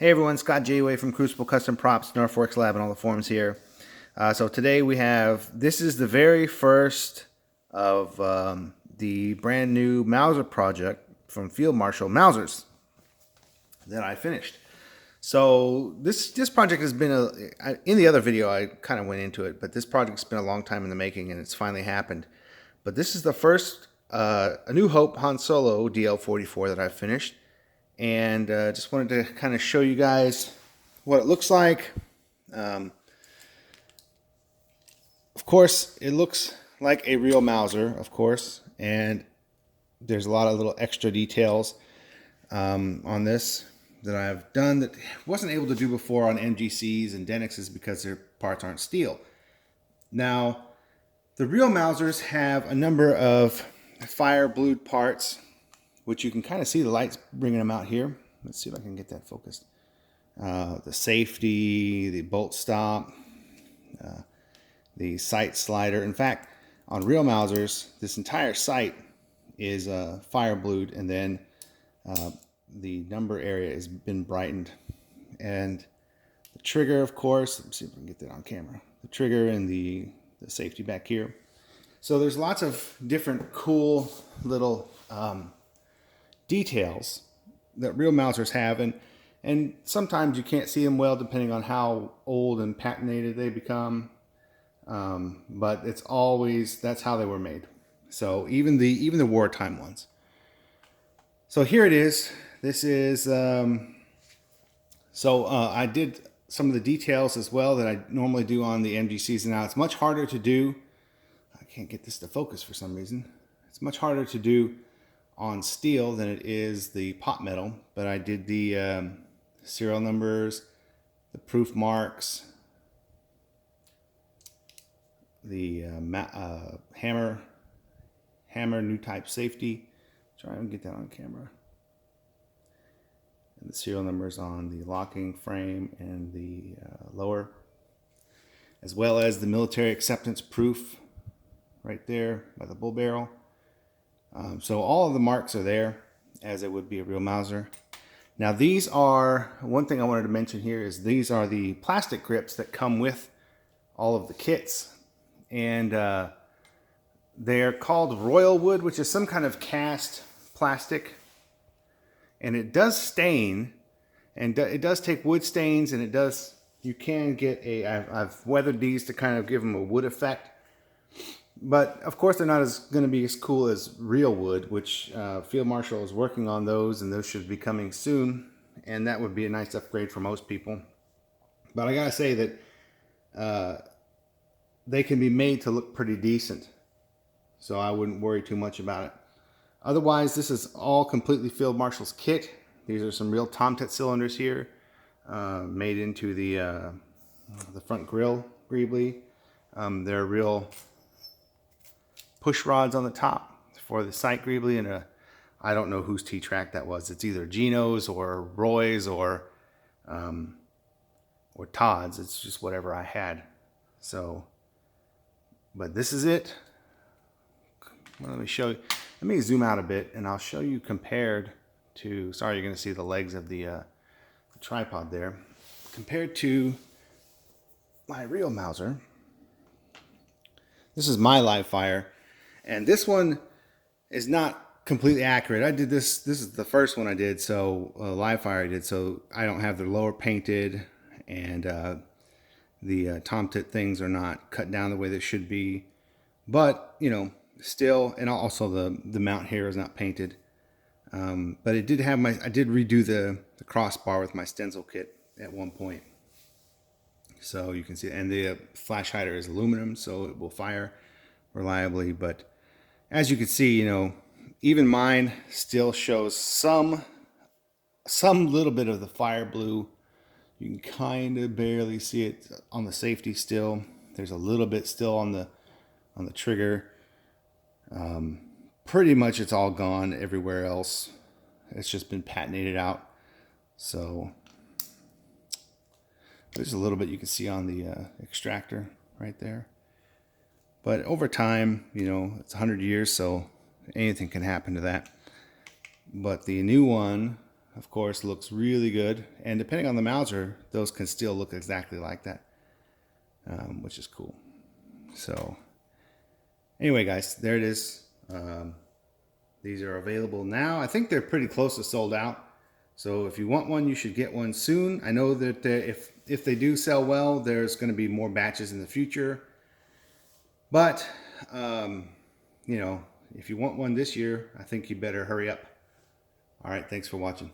Hey everyone, Scott Jayway from Crucible Custom Props, Northworks Lab, and all the forums here. So today this is the very first of the brand new Mauser project from Field Marshal Mausers that I finished. So this project has been in the other video I kind of went into it, but this project's been a long time in the making and it's finally happened. But this is the first A New Hope Han Solo DL44 that I've finished. And just wanted to kind of show you guys what it looks like. Of course, it looks like a real Mauser, of course, and there's a lot of little extra details on this that I've done that wasn't able to do before on MGCs and Denixes because their parts aren't steel. Now, the real Mausers have a number of fire blued parts, which you can kind of see the lights bringing them out here. Let's see if I can get that focused. The safety, the bolt stop, the sight slider. In fact, on real Mausers, this entire sight is fire blued, and then the number area has been brightened. And the trigger, of course, let's see if I can get that on camera. The trigger and the safety back here. So there's lots of different cool little details that real Mausers have, and sometimes you can't see them well depending on how old and patinated they become, but it's always, that's how they were made. So even the wartime ones. So here it is. This is I did some of the details as well that I normally do on the MGCs. Now it's much harder to do. I can't get this to focus for some reason. It's much harder to do on steel than it is the pot metal, but I did the serial numbers, the proof marks, the hammer new type safety. Try and get that on camera. And the serial numbers on the locking frame and the lower, as well as the military acceptance proof right there by the bull barrel. So all of the marks are there, as it would be a real Mauser. Now these are, one thing I wanted to mention here is these are the plastic grips that come with all of the kits. And they're called Royal Wood, which is some kind of cast plastic. And it does stain, and it does take wood stains, and you can get I've weathered these to kind of give them a wood effect. But of course, they're not going to be as cool as real wood, which Field Marshal is working on those, and those should be coming soon. And that would be a nice upgrade for most people. But I gotta say that they can be made to look pretty decent, so I wouldn't worry too much about it. Otherwise, this is all completely Field Marshal's kit. These are some real Tomtit cylinders here, made into the front grill greebly. They're real push rods on the top for the sight greebly, and I don't know whose T-track that was. It's either Gino's or Roy's or Todd's. It's just whatever I had. So, but this is it. Well, let me zoom out a bit, and I'll show you compared to. Sorry, you're going to see the legs of the tripod there. Compared to my real Mauser. This is my live fire. And this one is not completely accurate. I did this is the first one I did, so live fire I did, so I don't have the lower painted, and the Tomtit things are not cut down the way they should be. But, you know, still, and also the mount here is not painted. But it did have I did redo the crossbar with my stencil kit at one point. So you can see, and the flash hider is aluminum, so it will fire reliably. But as you can see, you know, even mine still shows some little bit of the fire blue. You can kind of barely see it on the safety still. There's a little bit still on the trigger. Pretty much it's all gone everywhere else. It's just been patinated out. So there's a little bit you can see on the extractor right there. But over time, you know, it's 100 years, so anything can happen to that. But the new one, of course, looks really good. And depending on the Mauser, those can still look exactly like that, which is cool. So anyway, guys, there it is. These are available now. I think they're pretty close to sold out. So if you want one, you should get one soon. I know that if they do sell well, there's going to be more batches in the future. But, you know, if you want one this year, I think you better hurry up. All right, thanks for watching.